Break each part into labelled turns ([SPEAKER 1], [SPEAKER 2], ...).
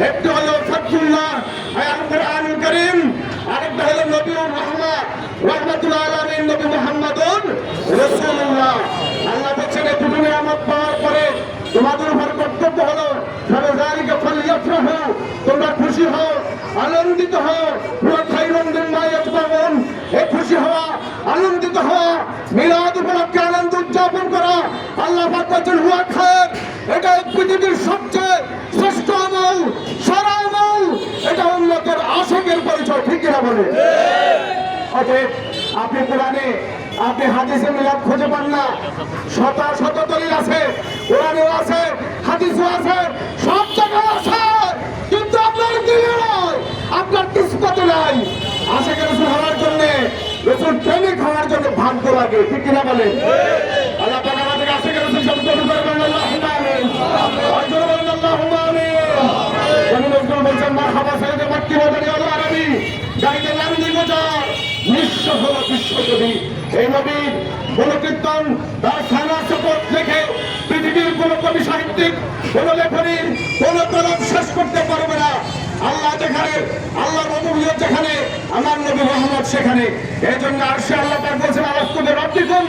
[SPEAKER 1] একটি হলো ফাতহুল্লাহ আল কোরআনুল কারীম, আরেকটা হলো নবীউর রাহমাত রাহমাতুল আলামিন নবী মুহাম্মদুর রাসূলুল্লাহ। আল্লাহ বলেন এই দুটো নিয়ামত পাওয়ার পরে তোমাদের উপর কর্তব্য হলো ফাযালিকা ফালইফরাহু, তোমরা খুশি হও, আনন্দিত হও। ওয়া খায়রুম মিম্মা ইয়াজমাউন, এই খুশি হওয়া, আনন্দিত হওয়া, মিলাদ উপলক্ষে আনন্দ উদযাপন করা, আল্লাহ পাক বলেন হুয়া খায়র, এটা পৃথিবীর সবচেয়ে শ্রেষ্ঠ আমল, সারা আমল, এটা উম্মতের আশিকের পরিচয়। ঠিক কিনা বলে? অতএব আপনি কোরআনে, আপনি হাদিসে মিলাদ খুঁজে পান না। শত শত দলিল আছে, কোরআনেও আছে, হাদিসও আছে, সব জায়গায় আছে, কিন্তু আপনার দিলে নয়, আপনার কিসমতে নাই। আশিকের রাসূল হওয়ার জন্য, রাসূল প্রেমিক হওয়ার জন্য ভাগ্য লাগে। ঠিক কিনা বলেন? আল্লাহ পাক আমাদের আশিকের রাসূল সম্পর্ক করবেন। আল্লাহুম্মা আমিন, আল্লাহুম্মা আমিন। আমি নজরুল বলছেন মারহাবা সাইয়েদে মক্কি ওয়াদানি আল আরবি, গাইতে নান্দি গোজার নিঃস্ব হলো বিশ্বকবি। এই নবীর গুণকীর্তন তার খানা শপথ দেখে পৃথিবীর কোন কবি সাহিত্যিক, কোন লেখনীর কোন কলম শেষ করতে পারবে না। আল্লাহ যেখানে, আল্লাহ রবুবিয়ত যেখানে, আমার নবী মুহাম্মদ সেখানে। এই জন্য আরশে আল্লাহ পাক বলেছেন আলাস্তুবে রাব্বিকুম,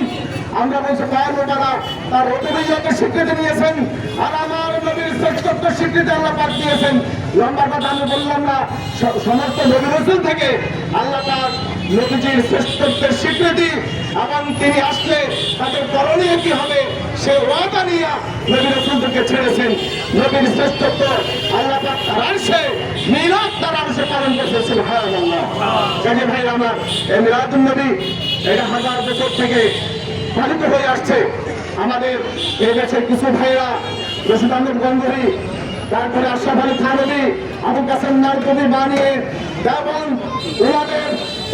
[SPEAKER 1] আমরা বলছি কায়ন তারা তার রবুবিয়তের স্বীকৃতি নিয়েছেন, আর আমার নবীর শ্রেষ্ঠত্বের স্বীকৃতি আল্লাহ পাক দিয়েছেন। লম্বা কথা আমি বললাম না, সমস্ত নবী রাসূল থেকে আল্লাহ পাক নবীজির শ্রেষ্ঠত্বের স্বীকৃতি এবং তিনি আসলে তাদের করণীয় কি হবে সে ওয়াদা নিয়ে নবী রাসূলদেরকে ছেড়েছেন। নবীর শ্রেষ্ঠত্ব আল্লাহ পাক তার আরশে, মিলাদ তার আরশে পালন করতেছেন। সুবহানাল্লাহ। কাজে ভাই আমার, এই মিলাদুন নবী এটা 1000 বছর থেকে পালিত হয়ে আসছে। আমাদের এই দেশের কিছু ভাইরা, রশিদ আহমেদ গঙ্গুহি, তারপরে আশরাফ আলী থানভী, আবু কাসেম নারকবি বানিয়ে এবং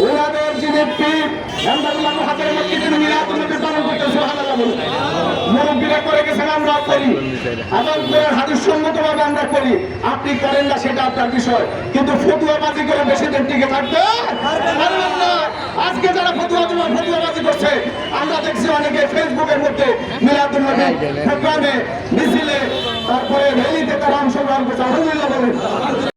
[SPEAKER 1] ওনাদের যিনি পীর আহমদুল্লাহ মুহাদ্দির মক্কি, তিনি মিলাদুন নবী পালন করতে সুবহানাল্লাহ বলেন। মুরব্বীরা করে গেছেন, আমরা করি, এবং হাদিস সম্মতভাবে আমরা করি। আপনি করেন না সেটা আপনার বিষয়, কিন্তু ফতুয়াবাজি করে বেশি দিন টিকে থাকতে পারবেন না। আজকে যারা ফতুয়াবাজি করছে, আমরা দেখছি অনেকে ফেসবুকের মধ্যে মিলাদুন নবী প্রোগ্রামে, মিছিলে, তারপরে র্যালিতে তারা অংশগ্রহণ করছে। আলহামদুলিল্লাহ